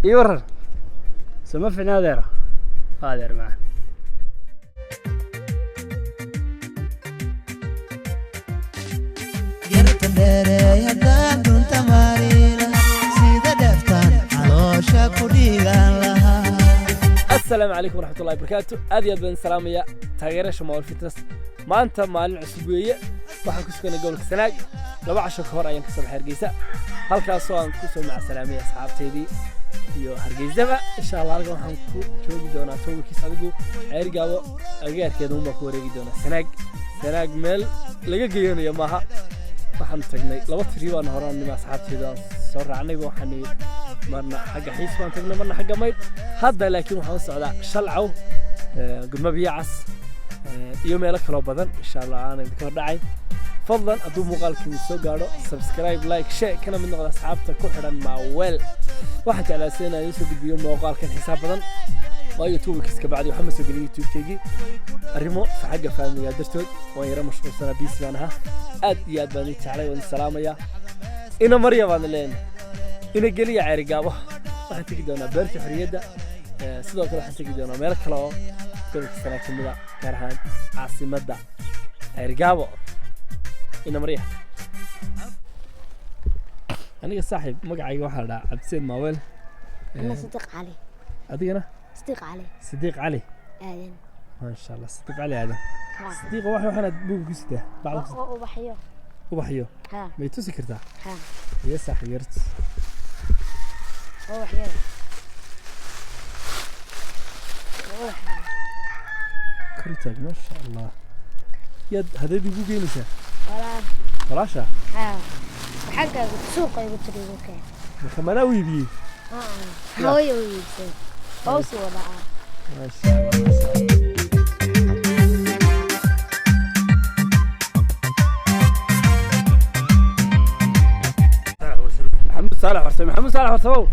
يورر سما في نادر هذا معه السلام عليكم ورحمة الله وبركاته. أدي أدبن سلامية تغيير شمال فترة ما أنت مع العصبية waxaan ku suganay gobolka Sanaag laba casho ka hor ayaan ka soo baxay Hargeysa halkaas oo aan ku soo mac salaamay asxaabteedii iyo Hargeysaba insha Allah halkan waxaan ku joogi doonaa towkiis adigu ceerigaabo agaarkeeda uma ku wareegi doonaa Sanaag meel laga geeyanayo maaha waxaan tagnay laba tiri waan horaan nima asxaabteeda soo raacnay waxaan marna xagga xiis waan tagnay marna xagga mayd hadda laakiin waxaan socdaa shalcaw gurma biyacas iyo meel kale badan insha Allah aan idin ka dhacay فضلا أدو مقالكم سوغارو سبسكرايب لايك شير كنا من نقطة أصحابتك كحرا معوال واحد على سنة يسوق الفيديو مقال كان حساب بدن ما يوتيوب كيس كبعد وحمس وقال يوتيوب كيجي الريمو في حاجة فاهم يا درتود ويرى مشروع سنة بيس لانها يا بني تعالي والسلام يا إنا مريم عن اللين إنا قلي عرقابه راح تيجي دونا بيرك حريدة صدق راح تيجي دونا مالك كلاو كل سنة كملا كرهان عاصمة عرقابه إنا مريح أنا صاحب مقعي واحد عبد السيد ماويل أنا صديق علي أدي أنا صديق علي آدم ما شاء الله صديق علي هذا صديق واحد وحنا بوق كسته بعض وبحيو ها ما يتسكرته ها يا صاحب يرت وبحيو كرتك ما شاء الله يد هذا بيبوق ينسى فراشة ها وحقا سوق يبتري وكان مخمناوي بيه هوي ويبسي قوسي ولا ما شاء الله ما شاء الله محمد صالح ورسمو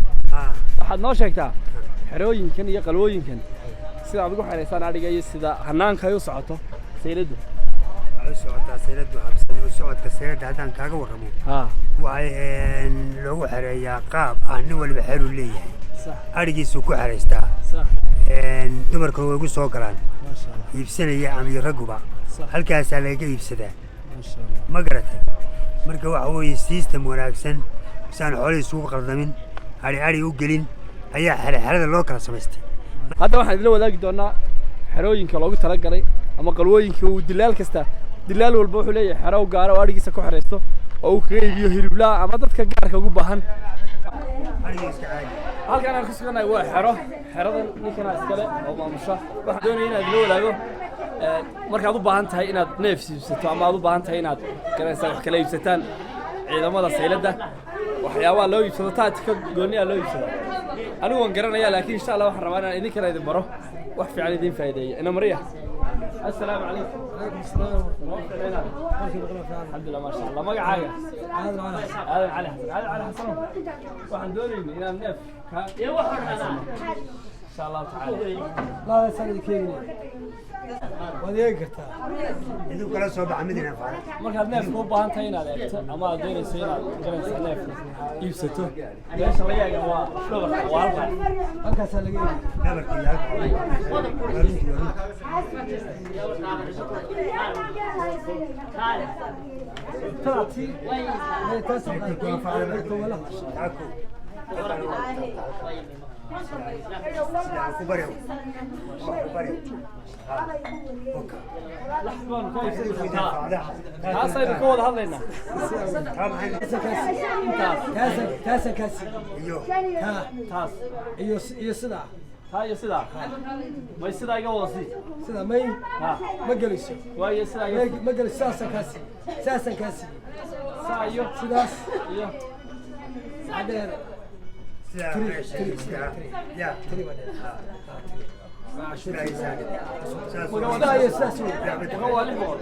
waxaad noo sheegtaa xerooyinkan iyo qalwooyinkan sida aad ugu xareysaan adhiga iyo sida hanaanka ay u socoto seyladu سيلد وحبسني وسعودك سيلد هذا كاغا ورمو waxay loogu xareeyaa qaab aan wal baxir u leeyahay arigiisu ku xareystaa dumarku way ugu soo galaan iibsanaya ama raguba halkaas laga iibsadaa ma garatay marka waxa weeye system wanaagsan saan xoolo isugu qaldamin ari u gelin ayaa xarada loo kala samaystay hadda waxaan idin wadaagi doonaa xerooyinka loogu talagalay ama qalwooyinka uu dilaal kasta dilaal walba wuxuu leeyahay xero gaar ah oo arigiisa ku xareysto oo uu kaga iibiyo hilibla ama dadka gaarka ugu baahan halkan aan ku suganahay waa xeradan ninkana iskale oo maamusha waxaan doonayaa inaad la wadaago markaad u baahan tahay inaad neef iibsato ama aad u baahan tahay inaad ganacsiga wax kala iibsataan ciidamada saylada waxyaabaha loo iibsado taadka gooniya loo iibsado anigu waan garanayaa laakiin insha Allah waxaan rabaa inaan idin kala idin baro wax fiican idin faa'iideeyo ina mariya السلام عليكم. وعليكم السلام ورحمة الله وبركاته. الحمد لله ما شاء الله. ما قاعد هذا علي حسن. هذا علي حسن. واحد دوري إلى النف. يا واحد أنا. إن شاء الله تعالى. لا يسألني كيني. ودي قرتها. إذا كلا صوب عمدنا فعلا. ما كان نف مو بان تينا ذا. أما دوري سينا جلس النف. يبسطه. ليش رجع جوا شغل والله. أنك سألني. لا بركي. تراتي هي تسمع كيف ولا هاسا يكون هذينا كاس تاس يسدا هاي يسدا ما يسدا يقوسي سدا ما ما جلس ويا سدا ما جلس ساسا كاسي سايو سداس يا عدير يا ولا يساسي هو اللي بقول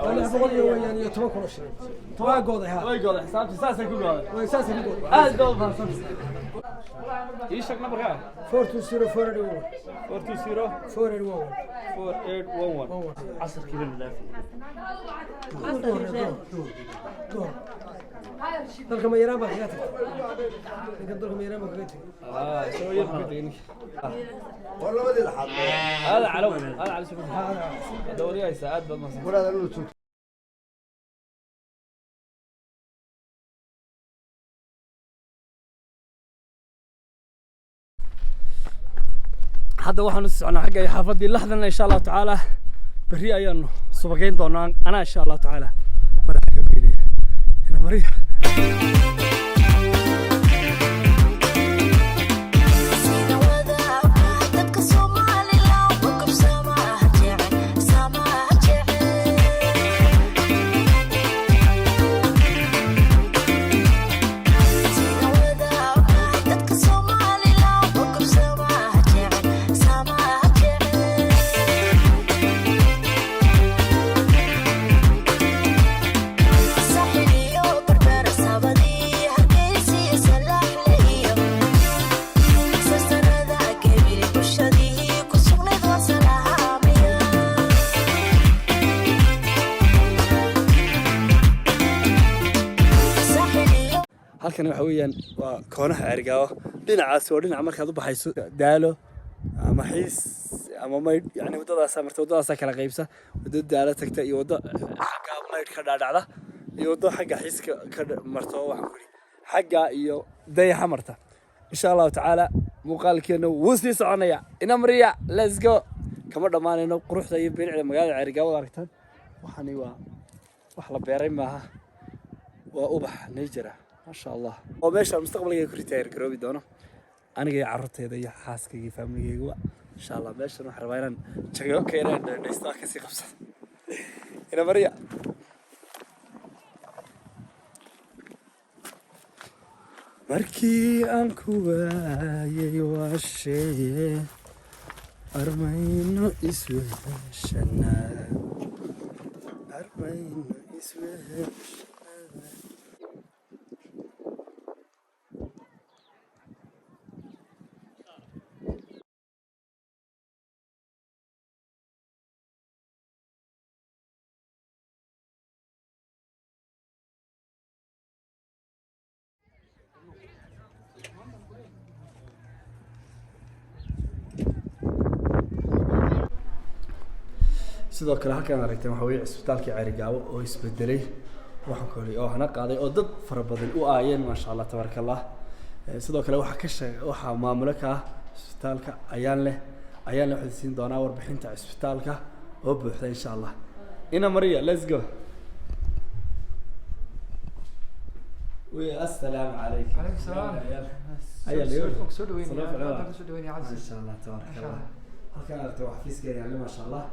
ولا بقول يعني يتوكل شيء تواجد هذا حساب ساسا كقول وساسا كقول هذا ايش رقم بركه 420481 420481 10 كيلو لافي dalka ma yaraan baa kaga tagtay ninkan dalka ma yaraan baa kaga tagtay soo yaqaan هذا على شوف هذا دوري هاي ساعات بالمصر هذا واحد نسعنا حق حافظي لحظة إن شاء الله تعالى بري أيانو سبقين دونان أنا إن شاء الله تعالى مرة كبيرة هنا مريح halkan waxa weeyaan waa koonaha Cerigaawo dhinacaas oo dhinaca markaad u baxayso daalo ama xiis ama mayd yani wadadaas kala qaybsa wadada daalo tagta iyo wada xagga mayd ka dhaadhacda iyo wada xagga xiiska ka marto waxaan ku xagga iyo dayaxa marta insha Allah taala muuqaalkeena wuu sii soconaya ina mariya let's go kama dhamaanayno quruxda iyo bilicda magaalada Cerigaawo aragtaan waxani waa wax la beeray maaha waa ubax nature ما شاء الله وماشي المستقبل يجي كريتير كروبي دونا أنا جاي عرضت هذا يا حاس كي فاملي جوا إن شاء الله ماشي نروح ربعنا شجعوا كيران نستاك كسي خمسة هنا مريا مركي أنكوا يواشي أرمينو إسوه شنا أرمينو إسوه sidoo kale halkaan aragteen waxa weeye isbitaalka Cerigaawo oo isbedelay waxaan ku leeyahay oo hana qaaday oo dad fara badan u aayeen ma sha Allah tabarakallah sidoo kale waxa maamulka ka isbitaalka ayaan leh waxaan siin doonaa warbixinta isbitaalka oo buuxda insha Allah ina mariya let's go والسلام عليكم عليكم السلام أيها اليوم سودوين سودوين ما شاء الله تبارك الله halkaan aragtay wax fiiskeeda yaalla ma sha Allah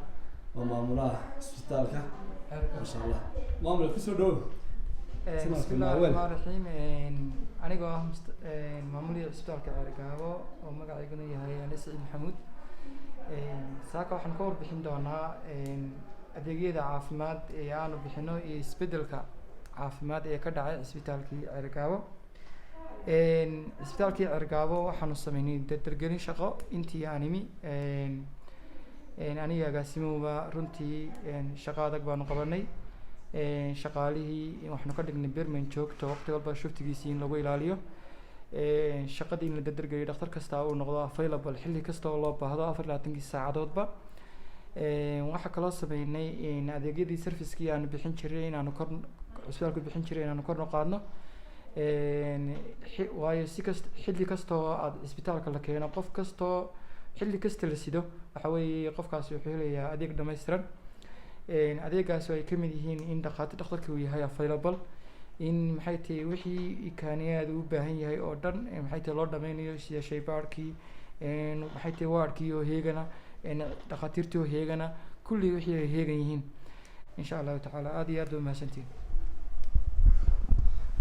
ومامولا اسبيتالكا ما شاء الله مامولا كسو دو بسم الله الرحمن الرحيم anigoo maamulka isbitaalka Cerigaawo oo magaceedu yahay Saciid Maxamuud saaka waxaan ka warbixin doonaa adeegyada caafimaad ee aanu bixino iyo isbedelka caafimaad ee ka dhacay isbitaalka Cerigaawo isbitaalka Cerigaawo waxaanu sameynay dardargelin shaqo intii aan imi aniga agaasimuhu runtii shaqo adag baanu qabanay shaqaalihii waxaanu ka dhignay berman joogto waqti walba shuftigiisii in lagu ilaaliyo shaqadii in la dardargeliyo dhakhtar kasta uu noqdo available xilli kasta oo loo baahdo 24 saacadoodba waxaa kaloo sameynay adeegyadii servicekii aanu bixin jiray inaanu kor isbitaalku bixin jiray inaanu kor qaadno waayo xilli kasta oo aad isbitaalka la keeno qof kasta xilli kasta la sido waxa weeye qofkaasi wuxuu helayaa adeeg dhameystiran adeegaas ay ka mid yihiin in dhakhtarka uu yahay available in maxay tahay wixii kaaniyaad u baahan yahay oo dhan maxay tahay loo dhameynayo sida shaybaarkii maxay tahay waardkii oo heegana dhakhaatiirtii oo heegana kulli wixii ay heegan yihiin insha Allah taala aad iyo aad u mahadsantiin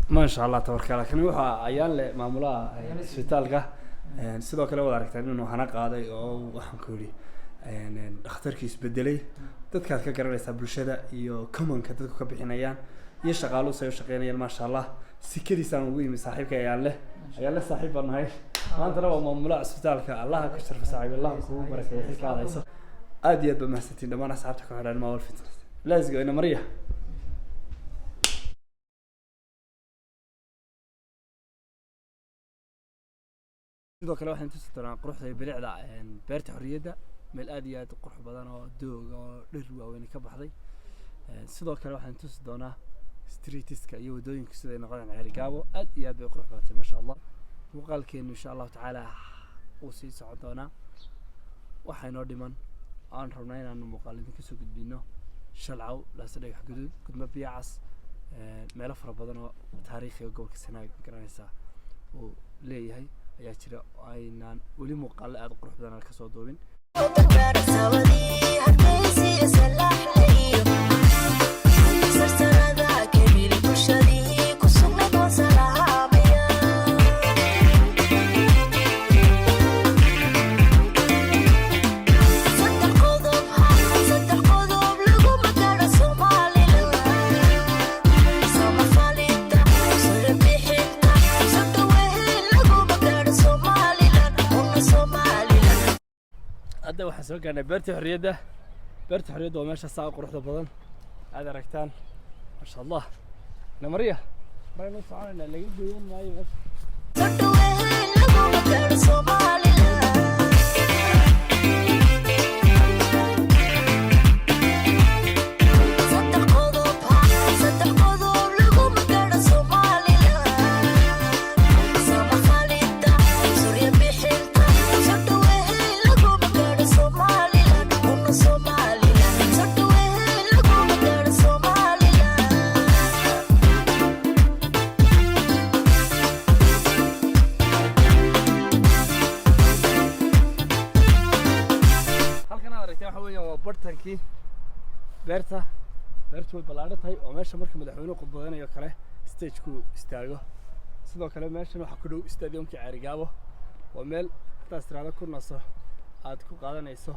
ما شاء الله تبارك الله كان وحا ayaan le maamulaha isbitaalka sidoo kale wada aragtaan inuu hana qaaday oo waxaan ku yiri dhakhtarkii isbedelay dadka ka garanaysa bulshada iyo commonka dadku ka bixinayaan iyo shaqaaluhu soo shaqeynayaan ma sha Allah si kaliisaan ugu yimi saaxiibka ayaan le saaxiib baan nahay maanta waa maamulaha isbitaalka Allah ka sharfa saaxiib Allah ku barakeeyo xilkaadayso aad iyo aad ba mahadsantiin dhamaan asxaabta ku xidhan Mawal Fitness let's go ina mariya sidoo kale waxaan tusi doonaa quruxda bilicda beerta xorriyadda meel aad iyo aad qurux badan oo doog oo dhir waaweyn ka baxday sidoo kale waxaan tusi doonaa streetiska iyo wadooyinka sida ay noqdaan Ceerigaabo aad iyo aad bay qurux badatay ma sha Allah muuqaalkeenu insha Allah tacaala uu sii socon doonaa waxay noo dhiman aan rabnaa inaan muuqaal idin ka soo gudbino Shalcaw Laasadheeg Xuduud Gudmo Biyacas meelo fara badan oo taariikhiga gobolka Sanaag garanaysa oo leeyahay ayaa jira aynaan weli muuqaal aad qurux badan ka soo duubin hadda waxaan soo gaarnay beerta xorriyadda waa meesha saa quruxda badan aad aragtaan ma sha Allah namariya maraynu soconayna laga gooyan maayo meesha bartankii beertu way ballaaran tahay oo meesha marka madaxweynuhu khudbadeynayo kale stage-ku istaago sidoo kale meeshan waxa ku dhow stadiumka Ceerigaabo waa meel intaas tiraado ku naso aad ku qaadanayso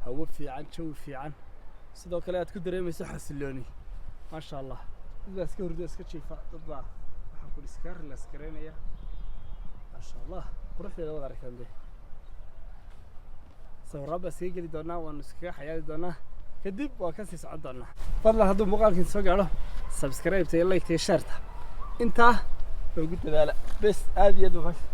hawo fiican jawi fiican sidoo kale aad ku dareemayso xasilooni ma sha Allah dadka iska hurdo iska jiifa dad baa waxa ku iska relax gareynaya ma sha Allah quruxdeeda wada aragtay sawirada iska geli doonaa waan iskaga xayaadi doonaa kadib waa ka sii socon doonaa fadlan hadduu muuqaalkan soo gaaro subscribe iyo like iyo share inta ugu dadaala bes aad iyo aad u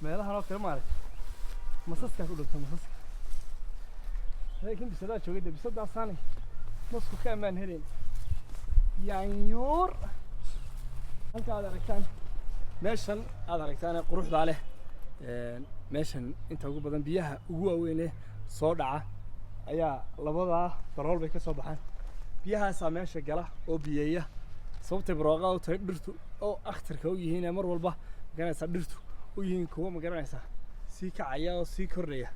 meelaha loo kala maaray masaska ku dhigto masaska laakiin bisada joogay bisada saani masku ka amaan helin yaanyuur halka aad aragtaan meeshan aad aragtaan quruxda leh meeshan inta ugu badan biyaha ugu waaweyn soo dhaca ayaa labada darool bay ka soo baxaan biyahaas meesha gala oo biyeeya sababtay barwaaqo u tahay dhirtu oo akhtarka u yihiin mar walba ganaysa dhirtu u yihiin kuwa ma garanaysaa sii kacaya oo sii kordhaya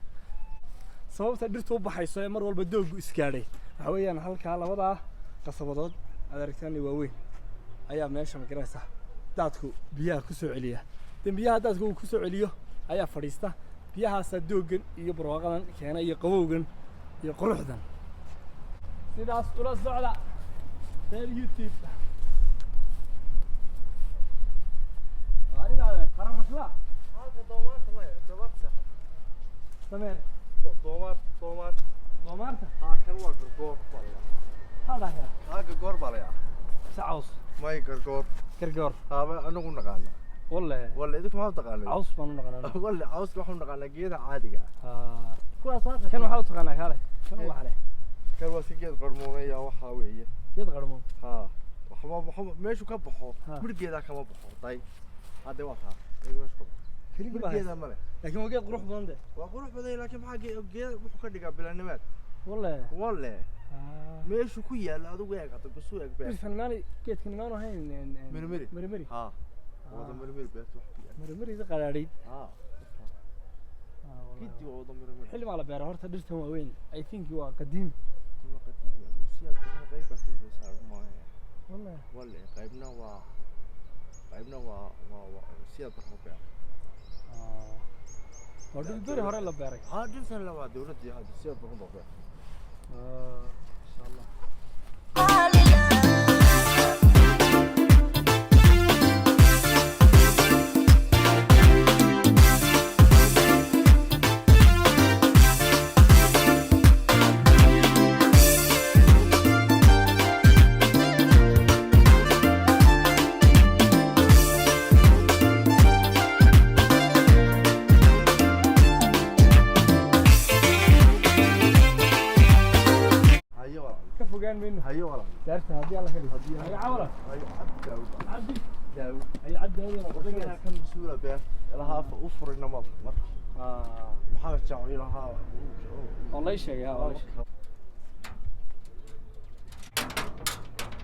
sababta dhirtu u baxayso mar walba doogu isgaadhay waxa weeyaan halka labada qasabadood aad aragtaan waaweyn ayaa meesha ma garanaysaa daadku biyaha ku soo celiya biyaha daadku ku soo celiyo ayaa fadhiista biyahaas doogan iyo barwaaqadan keena iyo qabowgan iyo quruxdan sidaas ula socda reer YouTube حرمتلا هذا دومارت ما دومارت سمير دومارت ها كان waa gargoor والله هذا gargoor باليا سعوس ما gargoor ها anagu naqaana والله idinku ma taqaanay caws baan naqaana والله caws waxaan naqaana geeda caadiga ah kuwaas kan waxa u taqaanaa kale kan waxa leh kan waa si geed qarmoonaya waxa weeye geed qarmoon ha waxa meeshu ka baxo midgeeda kama baxo tay هذا واقع يقول شكرا كلمة كذا ماله لكن وقيت قروح بلنده وقروح بدي لكن ما جي وحكي دقة بالنمات والله ماشي كويا لا هذا وياك تقصوا ياك بس فنماني كيت فنمانه هاي مرمري ها هذا مرمري بس مرمري إذا قراريد كيدي وهذا مرمري حلم على بيره هرت درتهم وين I think هو قديم روسيا قريبة كل صار ما والله قريبنا qaybna waa sida barno beer ودي دوري هراء لا بيرك dhirtan la waa dawladda hadda sida barno beer إن شاء الله كان منه hayo walaal دارت هدي الله خير هدي عمره عبد داوود اي عبد هذه waddanka kan masuula beer ilaha u furina ma maxaa jacayl ilaha والله يشيء ها والله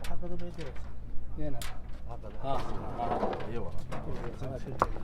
waxa badan ma jiray هنا ها hayo walaal